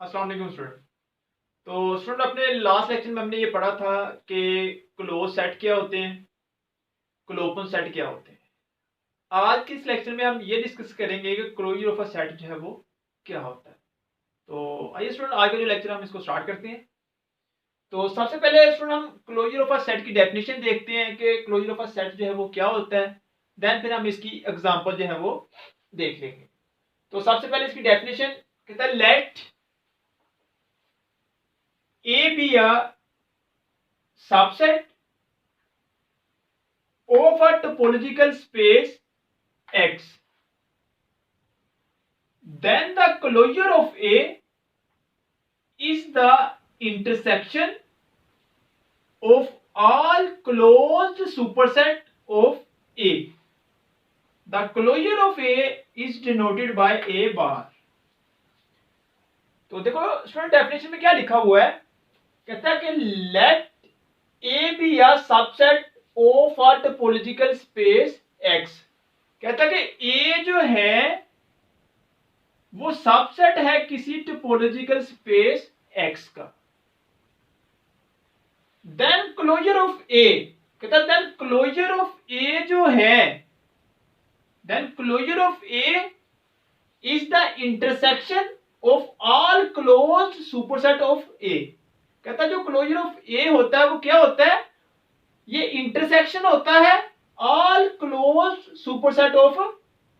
अस्सलाम वालेकुम स्टूडेंट। तो स्टूडेंट अपने लास्ट लेक्चर में हमने ये पढ़ा था कि क्लोज सेट क्या होते हैं, क्लोजन सेट क्या होते हैं। आज के इस लेक्चर में हम ये डिस्कस करेंगे कि क्लोजर ऑफ अ सेट जो है वो क्या होता है। तो आइए स्टूडेंट आज का जो लेक्चर हम इसको स्टार्ट करते हैं। तो सबसे पहले स्टूडेंट हम क्लोजर ऑफ अ सेट की डेफिनेशन देखते हैं कि क्लोजर ऑफ अ सेट जो है वो क्या होता है। देन फिर हम इसकी एग्जांपल जो है वो देख लेंगे। तो सबसे पहले इसकी डेफिनेशन कहता है let A be a subset of a topological space X, then the closure of A is the intersection of all closed superset of A. The closure of A is denoted by A bar. तो देखो student definition में क्या लिखा हुआ है, कहता है कि let A be a subset of a topological space X। कहता है कि ए जो है वो सबसेट है किसी टोपोलॉजिकल स्पेस X का। देन क्लोजर ऑफ ए, कहता है देन क्लोजर ऑफ ए जो है, then closure of A is the intersection of all closed superset of A. कहता है जो क्लोजर ऑफ ए होता है वो क्या होता है, ये इंटरसेक्शन होता है ऑल क्लोज्ड सुपरसेट ऑफ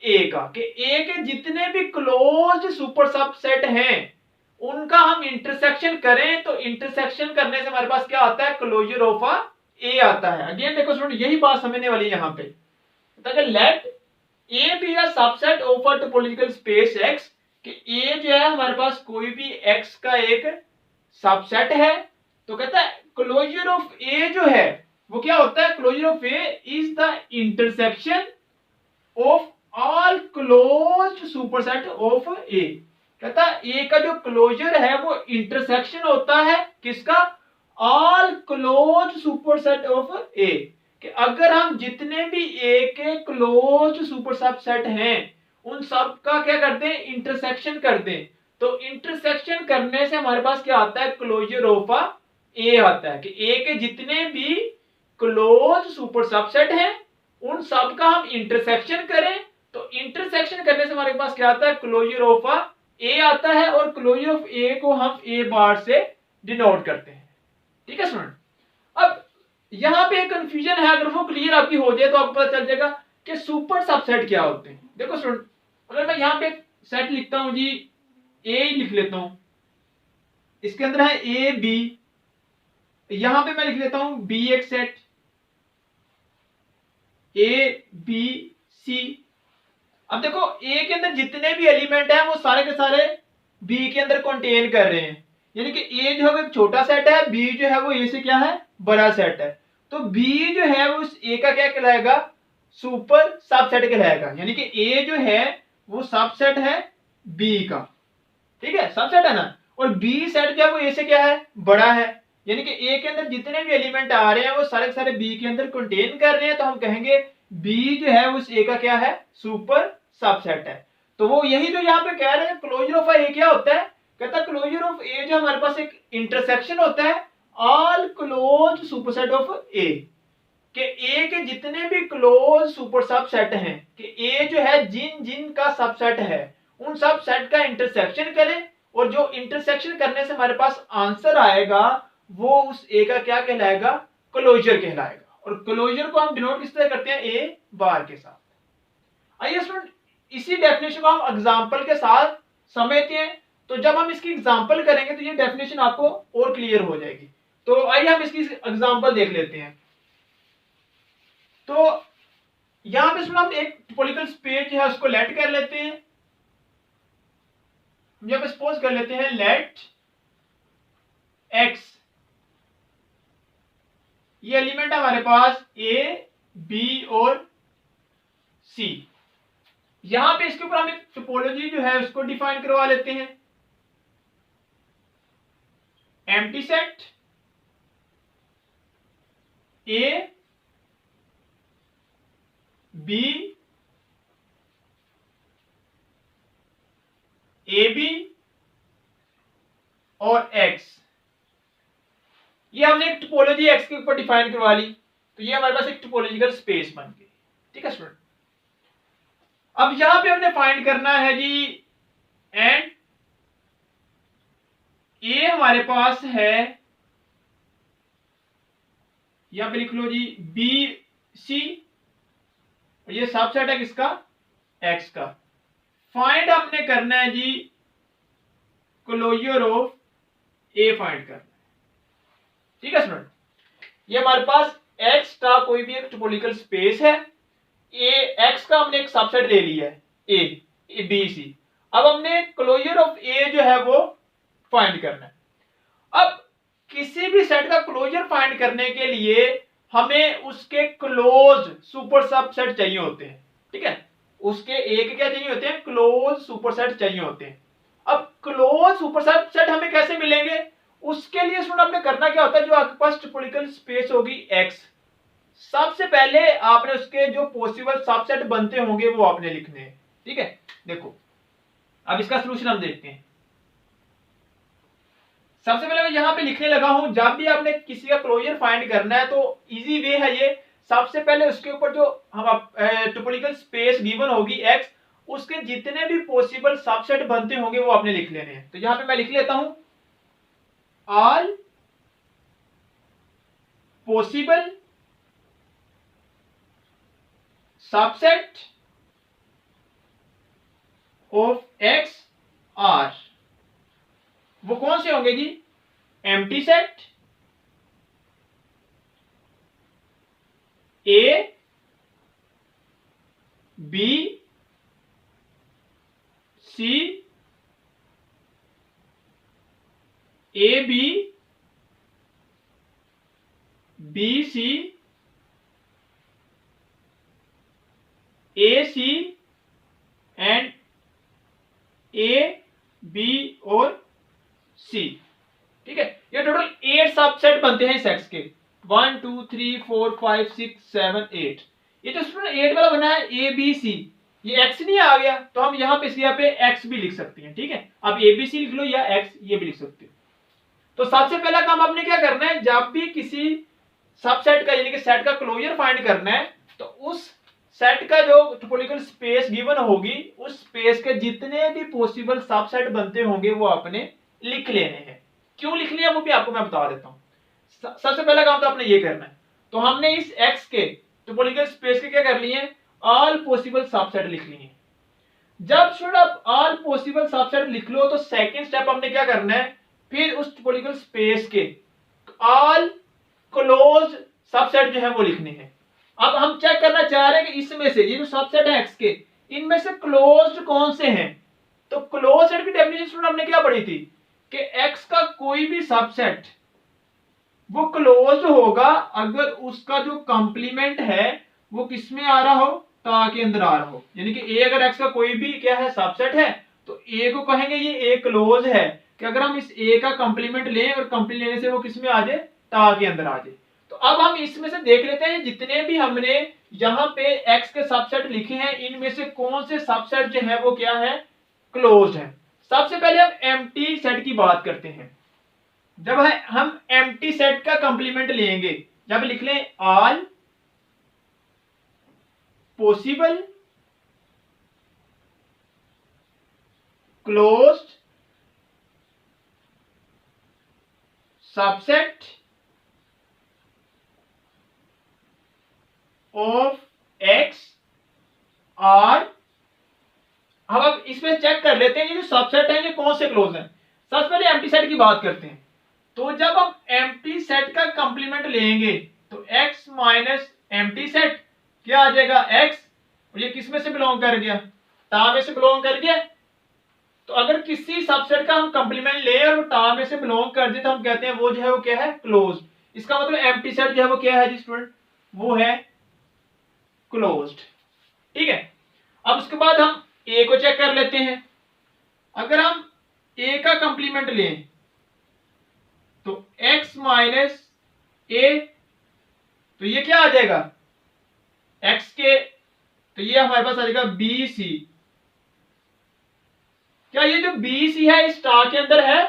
ए का, कि ए के जितने भी क्लोज्ड सुपर सबसेट हैं उनका हम इंटरसेक्शन करें तो इंटरसेक्शन करने से हमारे पास क्या आता है, क्लोजर ऑफ अ ए आता है। अगेन देखो स्टूडेंट यही बात समझने वाली है यहाँ पे, let A be a subset of a topological space X, कि ए जो है हमारे पास कोई भी एक्स का एक सबसेट है। तो कहता है क्लोजर ऑफ ए जो है वो क्या होता है, closure of A is the intersection of all closed superset of A. कहता है ए का जो क्लोजर है वो इंटरसेक्शन होता है किसका, ऑल क्लोज्ड सुपरसेट ऑफ ए। कि अगर हम जितने भी ए के क्लोज्ड सुपर सबसेट हैं उन सब का क्या करते हैं, इंटरसेक्शन कर दें। तो इंटरसेक्शन करने से हमारे पास क्या आता है, क्लोजर ऑफ अ ए आता है, कि ए के जितने भी क्लोज सुपर सबसेट हैं उन सब का हम इंटरसेक्शन करें तो इंटरसेक्शन करने से हमारे पास क्या आता है, क्लोजर ऑफ अ ए आता है, और क्लोजर ऑफ ए को हम ए बार से डिनोट करते हैं। ठीक है स्टूडेंट। अब यहां पे एक कंफ्यूजन है, अगर वो क्लियर आपकी हो जाए तो आपको पता चल जाएगा कि सुपर सबसेट क्या होते हैं। देखो स्टूडेंट, अगर मैं यहां पे एक सेट लिखता हूं जी, ए लिख लेता हूं, इसके अंदर है ए बी, यहां पे मैं लिख लेता हूं बी एक सेट, ए बी सी। अब देखो ए के अंदर जितने भी एलिमेंट हैं वो सारे के सारे बी के अंदर कंटेन कर रहे हैं, यानी कि ए जो है वो एक छोटा सेट है, बी जो है वो ए से क्या है, बड़ा सेट है। तो बी जो है वो ए का क्या कहलाएगा, सुपर सबसेट कहलाएगा, यानी कि ए जो है वो सबसेट है बी का। ठीक है, सबसेट है ना, और बी सेट जो है वो ए से क्या है, बड़ा है, यानी कि ए के अंदर जितने भी एलिमेंट आ रहे हैं वो सारे के सारे बी के अंदर कंटेन कर रहे हैं। तो हम कहेंगे बी जो है उस ए का क्या है, सुपर सबसेट है। तो वो यही जो यहाँ पे कह रहे हैं क्लोजर ऑफ ए क्या होता है, कहता है क्लोजर ऑफ ए जो हमारे पास एक इंटरसेक्शन होता है ऑल क्लोज सुपरसेट ऑफ ए, कि ए के जितने भी क्लोज सुपर सबसेट हैं, कि ए जो है जिन जिन का सबसेट है उन सब सेट का इंटरसेक्शन करें, और जो इंटरसेक्शन करने से हमारे पास आंसर आएगा वो उस ए का क्या कहलाएगा, क्लोजर कहलाएगा। और क्लोजर को हम डिनोट किस तरह करते हैं, ए बार के साथ। आइए स्टूडेंट इसी डेफिनेशन को हम एग्जांपल के साथ समझते हैं। तो जब हम इसकी एग्जांपल करेंगे तो ये डेफिनेशन आपको और क्लियर हो जाएगी। तो आइए हम इसकी एग्जांपल देख लेते हैं। तो यहां पे हम एक टोपोलॉजिकल स्पेस जो है उसको लेट कर लेते हैं। जब सपोज कर लेते हैं लेट एक्स, ये एलिमेंट है हमारे पास ए बी और सी। यहां पे इसके ऊपर हम एक टोपोलॉजी जो है उसको डिफाइन करवा लेते हैं, empty set A B A B और x, ये हमने एक टोपोलॉजी x के ऊपर डिफाइन करवा ली, तो ये हमारे पास एक टोपोलॉजिकल स्पेस बन गई। ठीक है स्टूडेंट, अब यहां पे हमने फाइंड करना है जी एंड ए हमारे पास है, यहां पे लिख लो जी बी सी, और ये सबसेट है किसका, एक्स का। फाइंड हमने करना है जी क्लोजर ऑफ ए फाइंड करना है। ठीक है स्टूडेंट, ये हमारे पास एक्स का कोई भी एक टोपोलॉजिकल स्पेस है, ए एक्स का हमने एक सबसेट ले लिया है ए बी सी। अब हमने क्लोजर ऑफ ए जो है वो फाइंड करना है। अब किसी भी सेट का क्लोजर फाइंड करने के लिए हमें उसके क्लोज सुपर सबसेट चाहिए होते हैं। ठीक है, उसके एक क्या चाहिए होते हैं, क्लोज सुपरसेट चाहिए होते हैं। अब क्लोज सुपर सबसेट हमें कैसे मिलेंगे, उसके लिए स्टूडेंट आपने करना क्या होता है, जो आपके पास टोपोलॉजिकल स्पेस होगी एक्स, सबसे पहले आपने उसके जो पॉसिबल सबसेट बनते होंगे वो आपने लिखने हैं। ठीक है, देखो अब इसका सलूशन हम देखते हैं। सबसे पहले मैं यहां पे लिखने लगा हूं, जब भी आपने किसी का क्लोजर फाइंड करना है तो इजी वे है ये, सबसे पहले उसके ऊपर जो हम टोपोलॉजिकल स्पेस गिवन होगी एक्स, उसके जितने भी पॉसिबल सबसेट बनते होंगे वो आपने लिख लेने हैं। तो यहां पे मैं लिख लेता हूं all possible subset of X are, वो कौन से होंगे जी, empty set, A B C, A B B C, A C and A B और सी। ठीक है, ये टोटल 8 सबसेट बनते हैं इस सेट्स के, 1 2 3 4 5 6 7 8। ये जो स्टूडेंट 8 वाला बना है ए बी सी, ये एक्स नहीं आ गया तो हम यहाँ पे एक्स भी लिख सकते हैं। ठीक है, अब ए बी सी लिख लो या एक्स ये भी लिख सकते हो। तो सबसे पहला काम आपने क्या करना है, जब भी किसी सबसेट का यानी कि सेट का क्लोजर फाइंड करना है तो उस सेट का जो टोपोलॉजिकल स्पेस गिवन होगी, उस स्पेस के जितने भी पॉसिबल सबसेट बनते होंगे वो आपने लिख लेने हैं। क्यों लिख लिया वो भी आपको मैं बता देता हूं। सबसे पहला काम तो आपने ये करना है, तो हमने इस एक्स के टोपोलॉजिकल स्पेस के क्या कर लिए, ऑल पॉसिबल सबसेट लिख लिए। जब स्टूडेंट आप ऑल पॉसिबल सबसेट लिख लो तो सेकंड स्टेप हमने क्या करना है, फिर उस टोपोलॉजिकल स्पेस के ऑल क्लोज सबसेट जो है वो लिखने हैं। अब हम चेक करना चाह रहे हैं कि इसमें से ये जो सबसेट है एक्स के, इनमें से क्लोज्ड कौन से हैं। तो क्लोज सेट की डेफिनेशन हमने क्या पढ़ी थी कि एक्स का कोई भी सबसेट वो क्लोज होगा अगर उसका जो कंप्लीमेंट है वो किसमें आ रहा हो, ता के अंदर आ रहा हो। यानी कि ए अगर एक्स का कोई भी क्या है सबसेट है तो ए को कहेंगे ये ए क्लोज है, कि अगर हम इस ए का कंप्लीमेंट लें और कंप्लीमेंट लेने से वो किसमें आ जाए, ता के अंदर आ जाए। तो अब हम इसमें से देख लेते हैं जितने भी हमने यहाँ पे एक्स के सबसेट लिखे हैं इनमें से कौन से सबसेट जो है वो क्या है, क्लोज है। सबसे पहले हम एम्प्टी सेट की बात करते हैं। जब हम एम्प्टी सेट का कंप्लीमेंट लेंगे, जब लिख लें all possible closed subset of X R. अब इसमें चेक कर लेते हैं ये जो सबसेट है ये कौन से क्लोज हैं। सबसे पहले एम्प्टी सेट की बात करते हैं। तो जब हम एम्प्टी सेट का कंप्लीमेंट लेंगे तो x माइनस एम्प्टी सेट क्या आ जाएगा, x, और ये किस में से बिलोंग कर गया, टा में से बिलोंग कर गया। तो अगर किसी सबसेट का हम कंप्लीमेंट ले और टा में से बिलोंग कर दे तो हम कहते हैं वो जो है वो क्या है, क्लोज। इसका मतलब एम्प्टी सेट जो है वो क्या है जी स्टूडेंट, वो है क्लोज्ड। ठीक है, अब उसके बाद हम ए को चेक कर लेते हैं। अगर हम ए का कंप्लीमेंट लें तो x माइनस ए, तो ये क्या आ जाएगा x के, तो ये हमारे पास आ जाएगा बी सी। क्या ये जो बी सी है इस स्टार के अंदर है,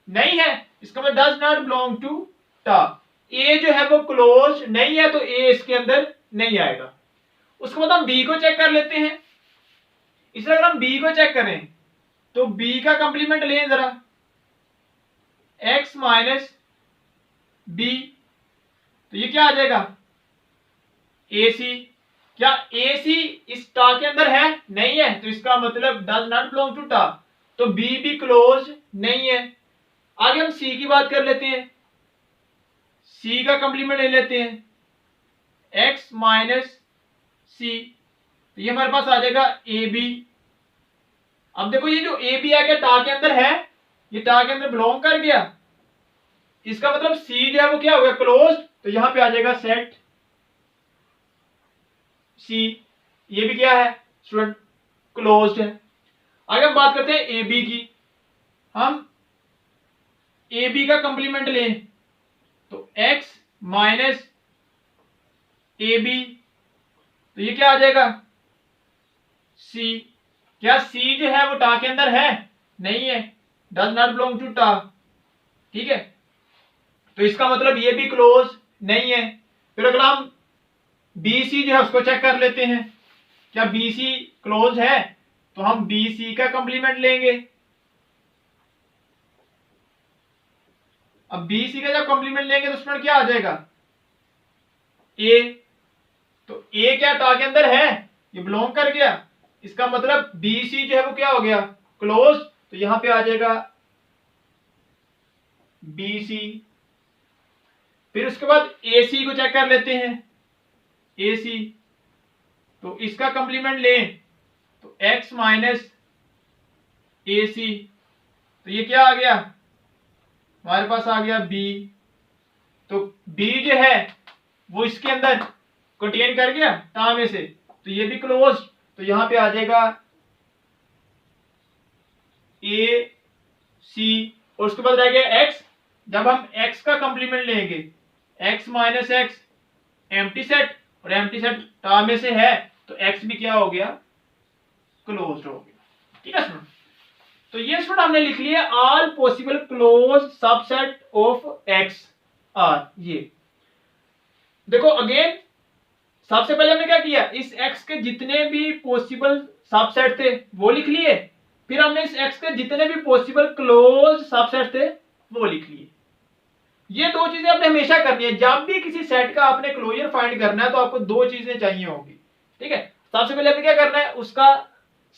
नहीं है, इसका मतलब डज नॉट बिलोंग टू टा। ए जो है वो क्लोज नहीं है तो ए इसके अंदर नहीं आएगा। उसके बाद हम बी को चेक कर लेते हैं। इसलिए अगर हम बी को चेक करें तो बी का कंप्लीमेंट लें जरा, एक्स माइनस बी, तो ये क्या आ जाएगा, ए सी। क्या ए सी इस टा के अंदर है, नहीं है, तो इसका मतलब डज नॉट बिलोंग टू टा, तो बी भी क्लोज नहीं है। आगे हम सी की बात कर लेते हैं। सी का कंप्लीमेंट ले लेते हैं, एक्स माइनस सी, तो ये हमारे पास आ जाएगा ए बी। अब देखो ये जो ए बी आ गया टा के अंदर है, ये टा के अंदर बिलोंग कर गया, इसका मतलब सी जो है वो क्या हो गया, क्लोज, तो यहां पे आ जाएगा सेट सी। ये भी क्या है स्टूडेंट, क्लोज्ड है। आगे हम बात करते हैं ए बी की। हम ए बी का कंप्लीमेंट लें तो एक्स माइनस ए बी, तो ये क्या आ जाएगा, सी। क्या सी जो है वो टा के अंदर है, नहीं है, डज नॉट बिलोंग टू टा, ठीक है, तो इसका मतलब ये भी क्लोज नहीं है। फिर अगला हम बी सी जो है उसको चेक कर लेते हैं, क्या बी सी क्लोज है, तो हम बी सी का कंप्लीमेंट लेंगे। अब बी सी का जब कंप्लीमेंट लेंगे तो उसमें क्या आ जाएगा, ए, तो ए क्या टा के अंदर है, ये बिलोंग कर गया, इसका मतलब बी सी जो है वो क्या हो गया, क्लोज, तो यहां पे आ जाएगा बी सी। फिर उसके बाद ए सी को चेक कर लेते हैं, ए सी, तो इसका कंप्लीमेंट लें तो एक्स माइनस ए सी, तो ये क्या आ गया, हमारे पास आ गया बी, तो बी जो है वो इसके अंदर कंटेन कर गया टा में से, तो ये भी क्लोज, तो यहां पे आ जाएगा ए सी, और उसके बाद रह गया एक्स। जब हम एक्स का कंप्लीमेंट लेंगे, x minus x empty set, और एम्प्टी सेट टा में से है, तो एक्स भी क्या हो गया, क्लोज हो गया, ठीक है स्टूडेंट। तो ये स्टूडेंट हमने लिख लिया all possible close subset of X R. ये देखो अगेन, सबसे पहले हमने क्या किया, इस एक्स के जितने भी पॉसिबल सबसेट थे वो लिख लिए, फिर हमने इस एक्स के जितने भी पॉसिबल क्लोज सबसेट थे वो लिख लिए। ये दो चीजें आपने हमेशा करनी है, जब भी किसी सेट का आपने क्लोजर फाइंड करना है तो आपको दो चीजें चाहिए होगी, ठीक है। सबसे पहले आपने क्या करना है, उसका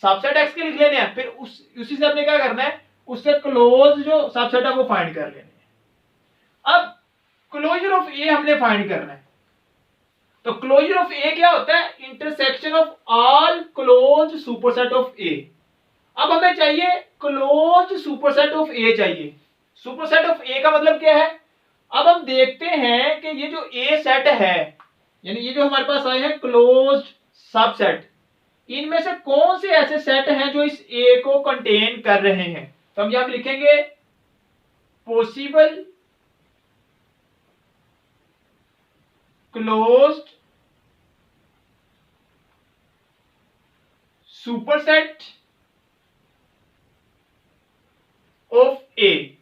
सबसेट एक्स के लिख लेने हैं, फिर उसी से आपने क्या करना है, उससे क्लोज जो सबसेट है वो फाइंड कर लेने हैं। अब क्लोजर ऑफ ए हमने फाइंड करना है, तो क्लोजर ऑफ ए क्या होता है, intersection of all close superset of A. अब हमें चाहिए क्लोज सुपरसेट ऑफ ए चाहिए। सुपरसेट ऑफ ए का मतलब क्या है, अब हम देखते हैं कि ये जो ए सेट है, यानी ये जो हमारे पास आए हैं क्लोज सबसेट, इनमें से कौन से ऐसे सेट हैं जो इस ए को कंटेन कर रहे हैं। तो हम यहां पे लिखेंगे possible closed superset of A.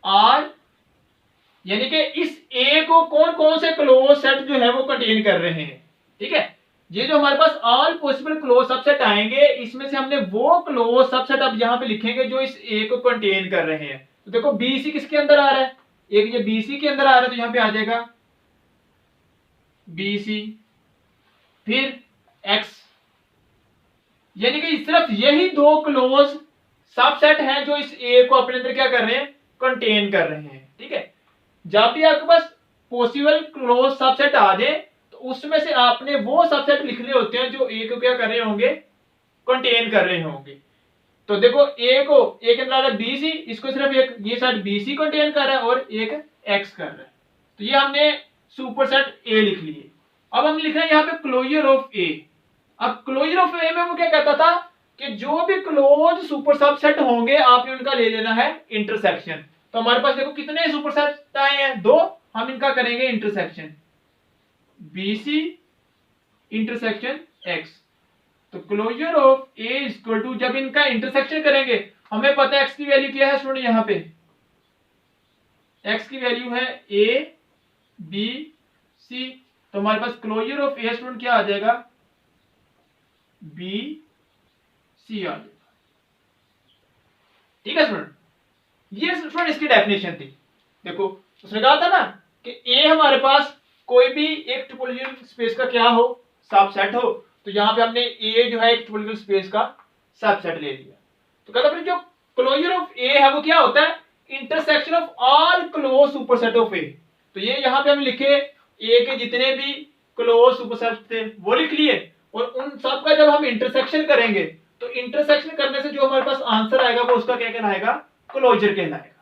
R यानी कि इस ए को कौन कौन से क्लोज सेट जो है वो कंटेन कर रहे हैं, ठीक है। ये जो हमारे पास ऑल पॉसिबल क्लोज सबसेट आएंगे, इसमें से हमने वो क्लोज सबसेट अब यहां पे लिखेंगे जो इस ए को कंटेन कर रहे हैं। तो देखो बी सी किसके अंदर आ रहा है, एक ये बी सी के अंदर आ रहा है, तो यहां पे आ जाएगा बी सी, फिर एक्स, यानी कि सिर्फ यही दो क्लोज सबसेट हैं जो इस ए को अपने अंदर क्या कर रहे हैं, कंटेन कर रहे हैं, ठीक है। जब भी आपके पास पॉसिबल क्लोज सबसेट आ जाए तो उसमें से आपने वो सबसेट लिखने होते हैं जो ए को क्या कर रहे होंगे, कंटेन कर रहे होंगे। तो देखो ए को ए के अंदर आ रहा है बी सी, इसको सिर्फ एक ये सेट बी सी कंटेन कर रहा है और एक एक्स कर रहा है, तो ये हमने सुपरसेट ए लिख लिए। अब हम लिख रहे हैं यहाँ पे क्लोजर ऑफ ए। अब क्लोजर ऑफ ए में वो क्या कहता था कि जो भी क्लोज सुपर सबसेट होंगे आपने उनका ले लेना है इंटरसेक्शन। तो हमारे पास देखो कितने सुपरसेट आए हैं, दो, हम इनका करेंगे intersection, B C intersection X. तो closure of A equal to, जब इनका इंटरसेक्शन करेंगे, हमें पता है एक्स की वैल्यू क्या है स्टूडेंट, यहाँ पे एक्स की वैल्यू है ए बी सी, तो हमारे पास क्लोजर ऑफ ए स्टूडेंट क्या आ जाएगा, बी सी आ जाएगा। ठीक है स्टूडेंट, ये स्टूडेंट इसकी डेफिनेशन थी। देखो उसने कहा था ना कि ए हमारे पास कोई भी एक टोपोलॉजिकल स्पेस का क्या हो, सबसेट हो, तो यहाँ पे हमने ए जो है एक टोपोलॉजिकल स्पेस का सबसेट ले लिया। तो कहता है जो क्लोजर ऑफ ए है वो क्या होता है, intersection of all close superset of A. तो ये यहाँ पे हम लिखे ए के जितने भी क्लोज सुपरसेट थे वो लिख लिए, और उन सब का जब हम इंटरसेक्शन करेंगे तो इंटरसेक्शन करने से जो हमारे पास आंसर आएगा वो उसका क्या कहलाएगा, क्लोजर कहलाएगा।